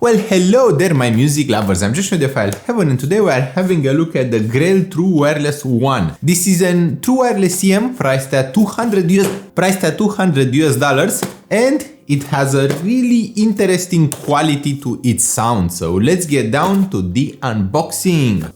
Well, hello there my music lovers, I'm just Audiophile Heaven and today we are having a look at the Grell True Wireless 1. This is a True Wireless IEM priced at $200 US and it has a really interesting quality to its sound, so let's get down to the unboxing.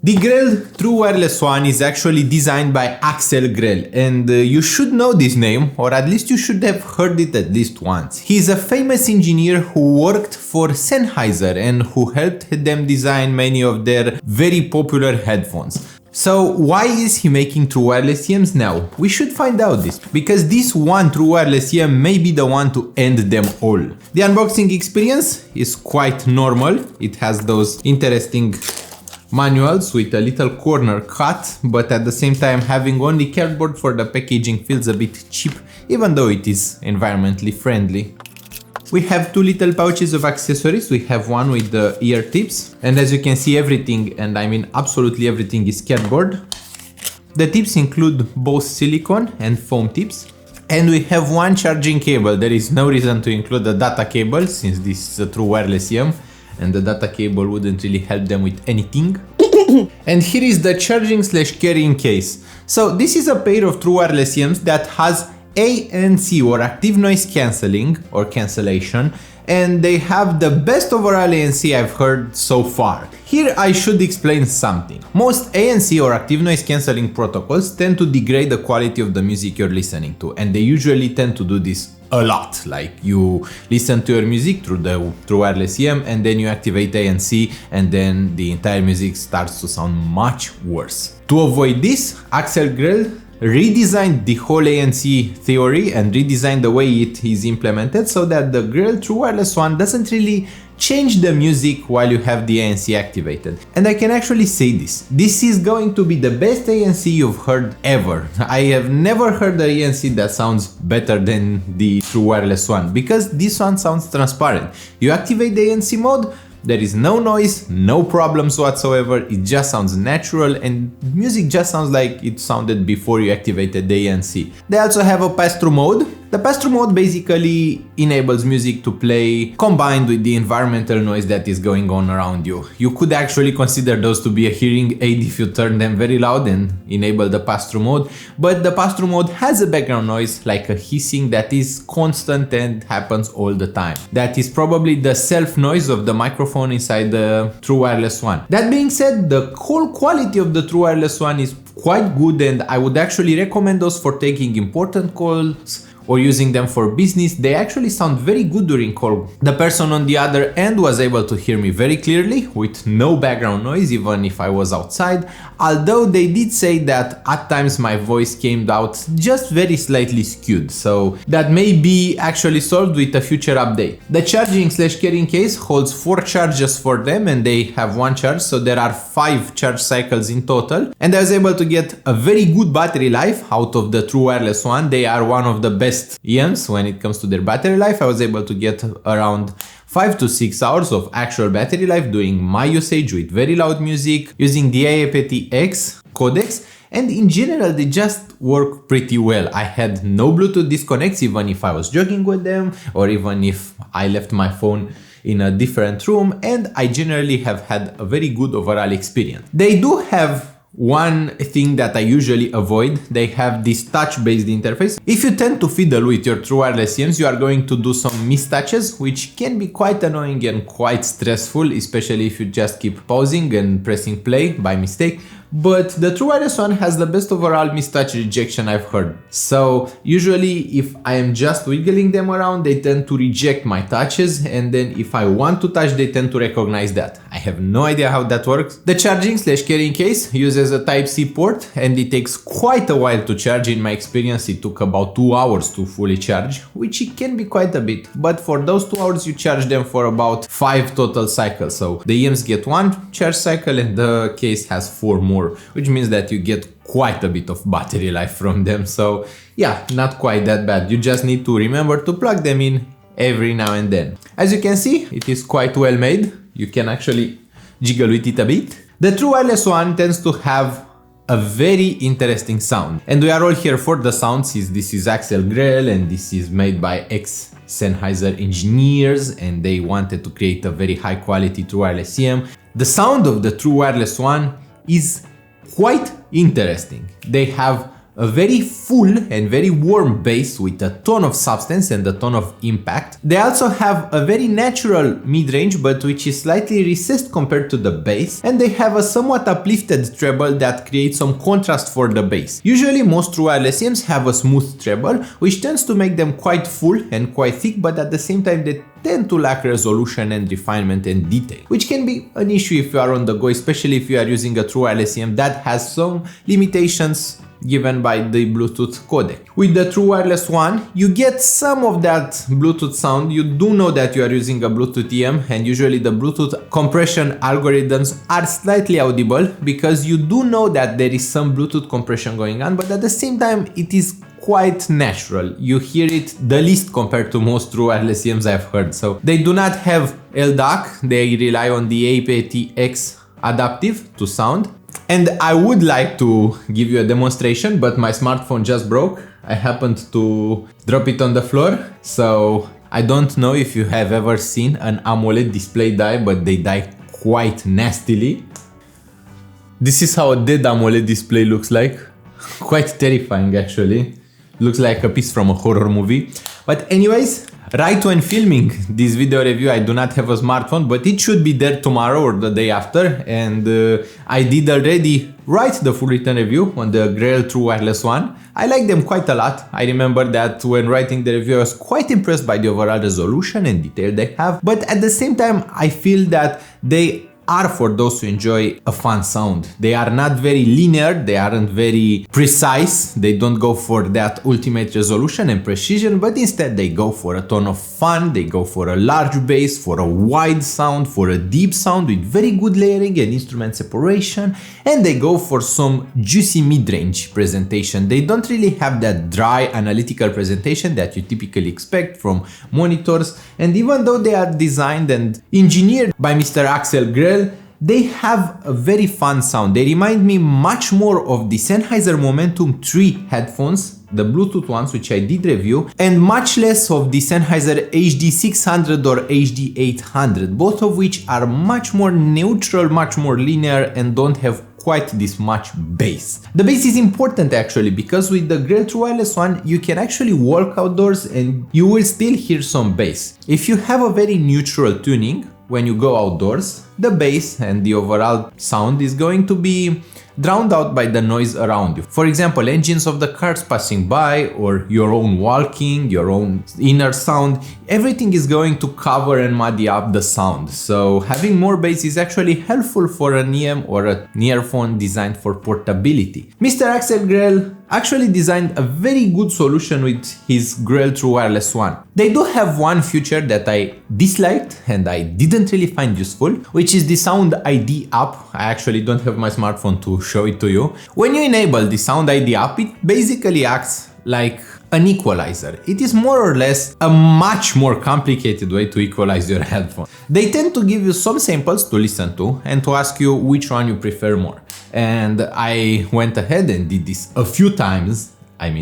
The Grell True Wireless 1 is actually designed by Axel Grell, and you should know this name, or at least you should have heard it at least once. He is a famous engineer who worked for Sennheiser and who helped them design many of their very popular headphones. So why is he making True Wireless IEMs now? We should find out this, because this one True Wireless IEM may be the one to end them all. The unboxing experience is quite normal. It has those interesting manuals with a little corner cut, but at the same time having only cardboard for the packaging feels a bit cheap, even though it is environmentally friendly. We have two little pouches of accessories. We have one with the ear tips, and as you can see, everything, and I mean absolutely everything, is cardboard. The tips include both silicone and foam tips. And we have one charging cable. There is no reason to include a data cable since this is a True Wireless IEM and the data cable wouldn't really help them with anything. And here is the charging/carrying case. So this is a pair of True Wireless IEMs that has ANC or active noise cancelling or cancellation, and they have the best overall ANC I've heard so far. Here I should explain something. Most ANC or active noise cancelling protocols tend to degrade the quality of the music you're listening to, and they usually tend to do this a lot. Like you listen to your music through the True Wireless IEM and then you activate ANC and then the entire music starts to sound much worse. To avoid this, Axel Grell redesigned the whole ANC theory and redesigned the way it is implemented so that the Grell True Wireless 1 doesn't really change the music while you have the ANC activated. And I can actually say this is going to be the best ANC you've heard ever. I have never heard an ANC that sounds better than the True Wireless 1, because this one sounds transparent. You activate the ANC mode, there is no noise, no problems whatsoever, it just sounds natural and music just sounds like it sounded before you activated the ANC. They also have a pass-through mode. The pass-through mode basically enables music to play combined with the environmental noise that is going on around you. You could actually consider those to be a hearing aid if you turn them very loud and enable the pass-through mode, but the pass-through mode has a background noise like a hissing that is constant and happens all the time. That is probably the self noise of the microphone inside the True Wireless 1. That being said, the whole quality of the True Wireless 1 is quite good, and I would actually recommend those for taking important calls or using them for business. They actually sound very good during call. The person on the other end was able to hear me very clearly with no background noise, even if I was outside, although they did say that at times my voice came out just very slightly skewed, so that may be actually solved with a future update. The charging/carrying case holds 4 charges for them, and they have 1 charge, so there are 5 charge cycles in total, and I was able to get a very good battery life out of the True Wireless 1. They are one of the best IEMs when it comes to their battery life. I was able to get around 5 to 6 hours of actual battery life doing my usage with very loud music, using the aptX codecs, and in general they just work pretty well. I had no Bluetooth disconnects even if I was jogging with them or even if I left my phone in a different room, and I generally have had a very good overall experience. They do have one thing that I usually avoid. They have this touch-based interface. If you tend to fiddle with your True Wireless IEMs, you are going to do some mistouches, which can be quite annoying and quite stressful, especially if you just keep pausing and pressing play by mistake. But the True Wireless 1 has the best overall mistouch rejection I've heard. So usually if I am just wiggling them around, they tend to reject my touches, and then if I want to touch, they tend to recognize that. I have no idea how that works. The charging/carrying case uses a Type-C port, and it takes quite a while to charge. In my experience, it took about 2 hours to fully charge, which it can be quite a bit. But for those 2 hours, you charge them for about 5 total cycles. So the IEMs get 1 charge cycle and the case has 4 more, which means that you get quite a bit of battery life from them. So yeah, not quite that bad. You just need to remember to plug them in every now and then. As you can see, it is quite well made. You can actually jiggle with it a bit. The True Wireless 1 tends to have a very interesting sound. And we are all here for the sound, since this is Axel Grell and this is made by ex-Sennheiser engineers and they wanted to create a very high quality True Wireless EM. The sound of the True Wireless One is quite interesting. They have a very full and very warm bass with a ton of substance and a ton of impact. They also have a very natural mid-range, but which is slightly recessed compared to the bass, and they have a somewhat uplifted treble that creates some contrast for the bass. Usually most True Wireless EMs have a smooth treble, which tends to make them quite full and quite thick, but at the same time they tend to lack resolution and refinement and detail, which can be an issue if you are on the go, especially if you are using a True Wireless EM that has some limitations given by the Bluetooth codec. With the True Wireless One, you get some of that Bluetooth sound. You do know that you are using a Bluetooth EM, and usually the Bluetooth compression algorithms are slightly audible because you do know that there is some Bluetooth compression going on, but at the same time it is quite natural. You hear it the least compared to most True Wireless EMs I've heard. So they do not have LDAC, they rely on the aptX adaptive to sound. And I would like to give you a demonstration, but my smartphone just broke. I happened to drop it on the floor. So I don't know if you have ever seen an AMOLED display die, but they die quite nastily. This is how a dead AMOLED display looks like. Quite terrifying actually. Looks like a piece from a horror movie. But anyways, right when filming this video review, I do not have a smartphone, but it should be there tomorrow or the day after. And I did already write the full written review on the Grell True Wireless One. I like them quite a lot. I remember that when writing the review, I was quite impressed by the overall resolution and detail they have. But at the same time, I feel that they are for those who enjoy a fun sound. They are not very linear, they aren't very precise, they don't go for that ultimate resolution and precision, but instead they go for a ton of fun, they go for a large bass, for a wide sound, for a deep sound with very good layering and instrument separation, and they go for some juicy mid-range presentation. They don't really have that dry analytical presentation that you typically expect from monitors, and even though they are designed and engineered by Mr. Axel Grell, they have a very fun sound. They remind me much more of the Sennheiser Momentum 3 headphones, the Bluetooth ones, which I did review, and much less of the Sennheiser HD600 or HD800, both of which are much more neutral, much more linear, and don't have quite this much bass. The bass is important actually, because with the Grell True Wireless One you can actually walk outdoors and you will still hear some bass. If you have a very neutral tuning, when you go outdoors, the bass and the overall sound is going to be drowned out by the noise around you. For example, engines of the cars passing by, or your own walking, your own inner sound, everything is going to cover and muddy up the sound. So having more bass is actually helpful for an EM or an earphone designed for portability. Mr. Axel Grell actually designed a very good solution with his Grell True Wireless One. They do have one feature that I disliked and I didn't really find useful, which is the Sound ID app. I actually don't have my smartphone to show it to you. When you enable the Sound ID app, it basically acts like an equalizer. It is more or less a much more complicated way to equalize your headphone. They tend to give you some samples to listen to and to ask you which one you prefer more. And I went ahead and did this a few times. And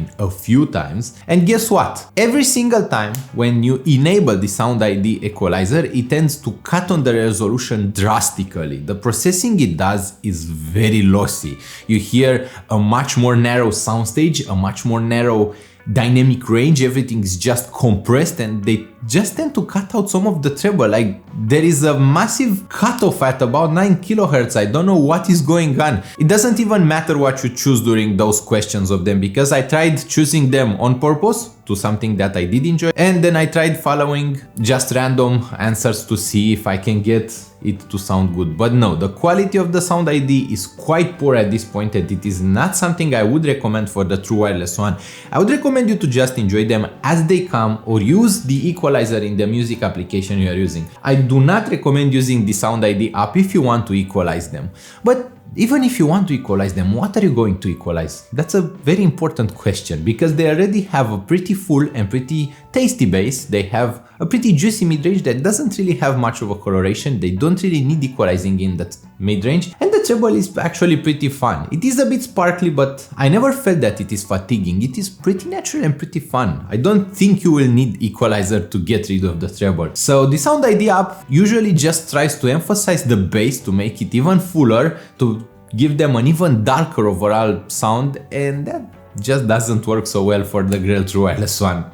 guess what? Every single time when you enable the Sound ID equalizer, it tends to cut on the resolution drastically. The processing it does is very lossy. You hear a much more narrow soundstage, a much more narrow dynamic range, everything is just compressed, and they just tend to cut out some of the treble. Like, there is a massive cutoff at about 9 kilohertz. I don't know what is going on. It doesn't even matter what you choose during those questions of them, because I tried choosing them on purpose to something that I did enjoy, and then I tried following just random answers to see if I can get it to sound good. But no, the quality of the Sound ID is quite poor at this point, and it is not something I would recommend for the True Wireless One. I would recommend you to just enjoy them as they come, or use the equalizer in the music application you are using. I do not recommend using the Sound ID app if you want to equalize them. But even if you want to equalize them, what are you going to equalize? That's a very important question, because they already have a pretty full and pretty tasty bass. They have a pretty juicy mid-range that doesn't really have much of a coloration. They don't really need equalizing in that mid-range. And the the treble is actually pretty fun. It is a bit sparkly, but I never felt that it is fatiguing. It is pretty natural and pretty fun. I don't think you will need equalizer to get rid of the treble. So the Sound ID app usually just tries to emphasize the bass to make it even fuller, to give them an even darker overall sound, and that just doesn't work so well for the Grell True Wireless one.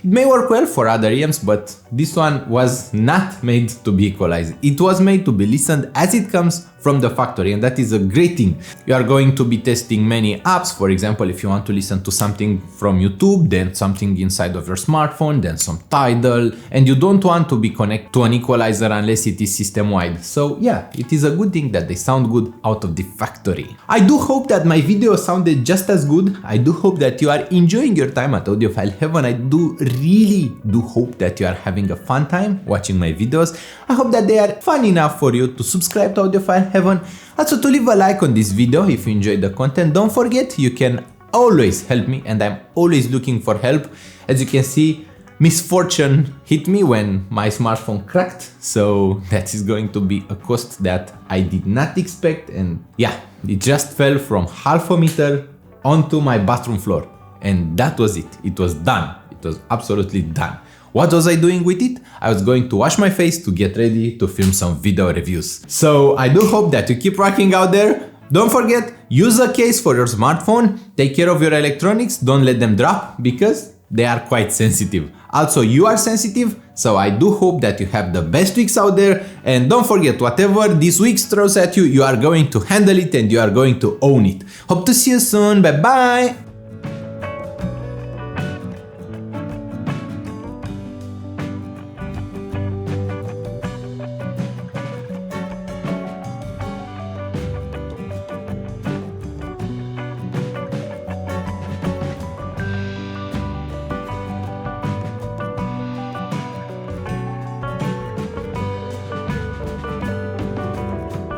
It may work well for other EMs, but this one was not made to be equalized. It was made to be listened as it comes from the factory, and that is a great thing. You are going to be testing many apps. For example, if you want to listen to something from YouTube, then something inside of your smartphone, then some Tidal, and you don't want to be connected to an equalizer unless it is system-wide. So yeah, it is a good thing that they sound good out of the factory. I do hope that my video sounded just as good. I do hope that you are enjoying your time at Audiophile Heaven. I really do hope that you are having a fun time watching my videos. I hope that they are fun enough for you to subscribe to Audiophile Heaven. Also, to leave a like on this video if you enjoyed the content. Don't forget, you can always help me, and I'm always looking for help. As you can see, misfortune hit me when my smartphone cracked, so that is going to be a cost that I did not expect, and yeah, it just fell from half a meter onto my bathroom floor, and that was it. It was done. It was absolutely done. What was I doing with it? I was going to wash my face to get ready to film some video reviews. So I do hope that you keep rocking out there. Don't forget, use a case for your smartphone. Take care of your electronics. Don't let them drop because they are quite sensitive. Also, you are sensitive, so I do hope that you have the best weeks out there. And don't forget, whatever this week throws at you, you are going to handle it and you are going to own it. Hope to see you soon. Bye bye.